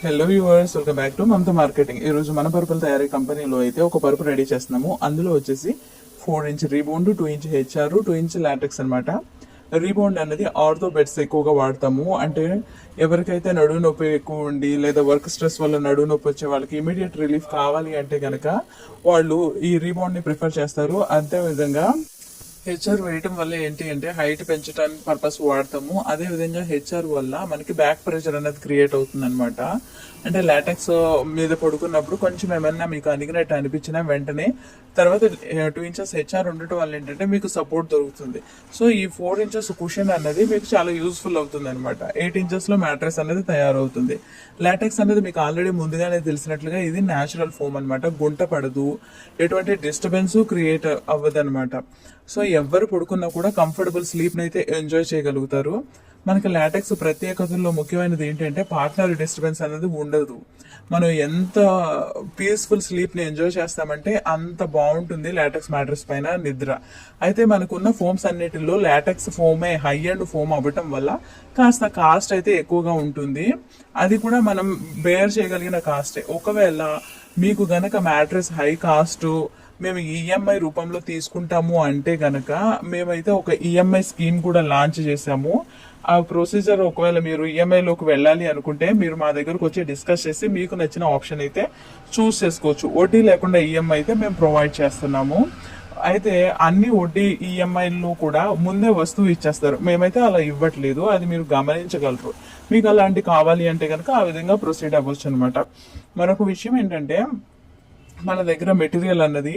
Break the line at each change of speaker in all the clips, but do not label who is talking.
Hello viewers, welcome back to Mamata marketing. ఈ రోజు మన పరుపుల తయారీ కంపెనీలో అయితే ఒక పరుపు రెడీ చేస్తున్నాము. అందులో వచ్చేసి 4" రీబౌండ్, 2" హెచ్ఆర్, 2" లాటెక్స్ అనమాట. రీబౌండ్ అనేది ఆర్థో బెడ్స్ ఎక్కువగా వాడతాము. అంటే ఎవరికైతే నడుము నొప్పి ఎక్కువ ఉండి లేదా వర్క్ స్ట్రెస్ వల్ల నడుము నొప్పి వచ్చే వాళ్ళకి ఇమీడియట్ రిలీఫ్ కావాలి అంటే కనుక వాళ్ళు ఈ రీబౌండ్ ని ప్రిఫర్ చేస్తారు. అదే విధంగా హెచ్ఆర్ వేయటం వల్ల ఏంటి అంటే హైట్ పెంచడానికి పర్పస్ వాడతాము. అదే విధంగా హెచ్ఆర్ వల్ల మనకి బ్యాక్ ప్రెషర్ అనేది క్రియేట్ అవుతుంది అనమాట. అంటే లాటెక్స్ మీద పడుకున్నప్పుడు కొంచెం ఏమైనా మీకు అనిగినట్టు అనిపించినా వెంటనే తర్వాత 2" హెచ్ఆర్ ఉండటం వల్ల ఏంటంటే మీకు సపోర్ట్ దొరుకుతుంది. సో ఈ 4" కుషన్ అనేది మీకు చాలా యూస్ఫుల్ అవుతుంది అనమాట. 8" లో మ్యాట్రెస్ అనేది తయారవుతుంది. లాటెక్స్ అనేది మీకు ఆల్రెడీ ముందుగానే తెలిసినట్లుగా ఇది న్యాచురల్ ఫోమ్ అనమాట. గుంట పడదు, ఎటువంటి డిస్టర్బెన్స్ క్రియేట్ అవ్వదు అనమాట. సో ఎవరు పడుకున్నా కూడా కంఫర్టబుల్ స్లీప్ ని అయితే ఎంజాయ్ చేయగలుగుతారు. మనకి లాటెక్స్ ప్రత్యేకతల్లో ముఖ్యమైనది ఏంటంటే పార్ట్నర్ డిస్టర్బెన్స్ అనేది ఉండదు. మనం ఎంత పీస్ఫుల్ స్లీప్ ని ఎంజాయ్ చేస్తామంటే అంత బాగుంటుంది లాటెక్స్ మ్యాట్రెస్ పైన నిద్ర. అయితే మనకున్న ఫోమ్స్ అన్నిటిలో లాటెక్స్ ఫోమే హై అండ్ ఫోమ్ అవ్వటం వల్ల కాస్త కాస్ట్ అయితే ఎక్కువగా ఉంటుంది. అది కూడా మనం బేర్ చేయగలిగిన కాస్టే. ఒకవేళ మీకు గనక మ్యాట్రెస్ హై కాస్ట్ మేము ఈఎంఐ రూపంలో తీసుకుంటాము అంటే గనక మేమైతే ఒక ఈఎంఐ స్కీమ్ కూడా లాంచ్ చేసాము. ఆ ప్రొసీజర్ ఒకవేళ మీరు ఈఎంఐలోకి వెళ్ళాలి అనుకుంటే మీరు మా దగ్గరకు వచ్చి డిస్కస్ చేసి మీకు నచ్చిన ఆప్షన్ అయితే చూస్ చేసుకోవచ్చు. వడ్డీ లేకుండా ఈఎంఐ అయితే మేము ప్రొవైడ్ చేస్తున్నాము. అయితే అన్ని వడ్డీ ఈఎంఐలో కూడా ముందే వస్తువు ఇచ్చేస్తారు. మేమైతే అలా ఇవ్వట్లేదు, అది మీరు గమనించగలరు. మీకు అలాంటి కావాలి అంటే కనుక ఆ విధంగా ప్రొసీడ్ అవ్వచ్చు అనమాట. మరొక విషయం ఏంటంటే మన దగ్గర మెటీరియల్ అన్నది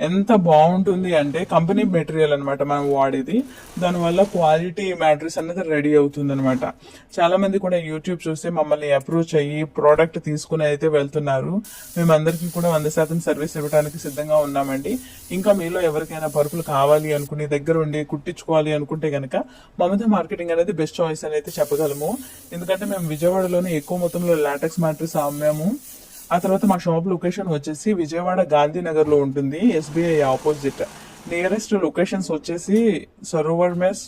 ఎంత బాగుంటుంది అంటే కంపెనీ మెటీరియల్ అనమాట మనం వాడేది. దానివల్ల క్వాలిటీ మ్యాట్రెస్ అనేది రెడీ అవుతుంది అనమాట. చాలా మంది కూడా యూట్యూబ్ చూసి మమ్మల్ని అప్రోచ్ అయ్యి ప్రోడక్ట్ తీసుకుని అయితే వెళ్తున్నారు. మేమందరికీ కూడా 100% సర్వీస్ ఇవ్వడానికి సిద్ధంగా ఉన్నామండి. ఇంకా మీలో ఎవరికైనా పరుపులు కావాలి అనుకుని దగ్గర ఉండి కుట్టించుకోవాలి అనుకుంటే కనుక మమత మార్కెటింగ్ అనేది బెస్ట్ చాయిస్ అని అయితే చెప్పగలము. ఎందుకంటే మేము విజయవాడలోనే ఎక్కువ మొత్తంలో లాటెక్స్ మ్యాట్రెస్ అమ్మాము. ఆ తర్వాత మా షాప్ లొకేషన్ వచ్చేసి విజయవాడ గాంధీనగర్ లో ఉంటుంది, ఎస్బీఐ ఆపోజిట్. నియరెస్ట్ లొకేషన్స్ వచ్చేసి సరోవర్ మెస్,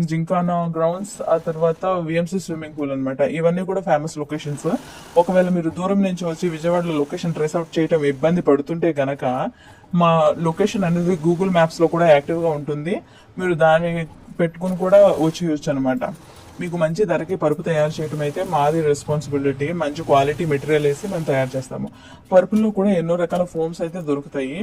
జింకానా గ్రౌండ్స్, ఆ తర్వాత విఎంసీ స్విమ్మింగ్ పూల్ అనమాట. ఇవన్నీ కూడా ఫేమస్ లొకేషన్స్. ఒకవేళ మీరు దూరం నుంచి వచ్చి విజయవాడలో లొకేషన్ ట్రేస్ అవుట్ చేయడం ఇబ్బంది పడుతుంటే గనక మా లొకేషన్ అనేది గూగుల్ మ్యాప్స్ లో కూడా యాక్టివ్ గా ఉంటుంది. మీరు దాన్ని పెట్టుకుని కూడా వచ్చి అనమాట. మీకు మంచి ధరకి పరుపు తయారు చేయడం అయితే మాది రెస్పాన్సిబిలిటీ. మంచి క్వాలిటీ మెటీరియల్ వేసి మేము తయారు చేస్తాము. పరుపుల్లో కూడా ఎన్నో రకాల ఫోమ్స్ అయితే దొరుకుతాయి.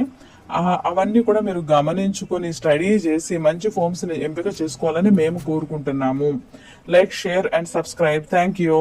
అవన్నీ కూడా మీరు గమనించుకొని స్టడీ చేసి మంచి ఫోమ్స్ ని ఎంపిక చేసుకోవాలని మేము కోరుకుంటున్నాము. Like, share and subscribe. Thank you.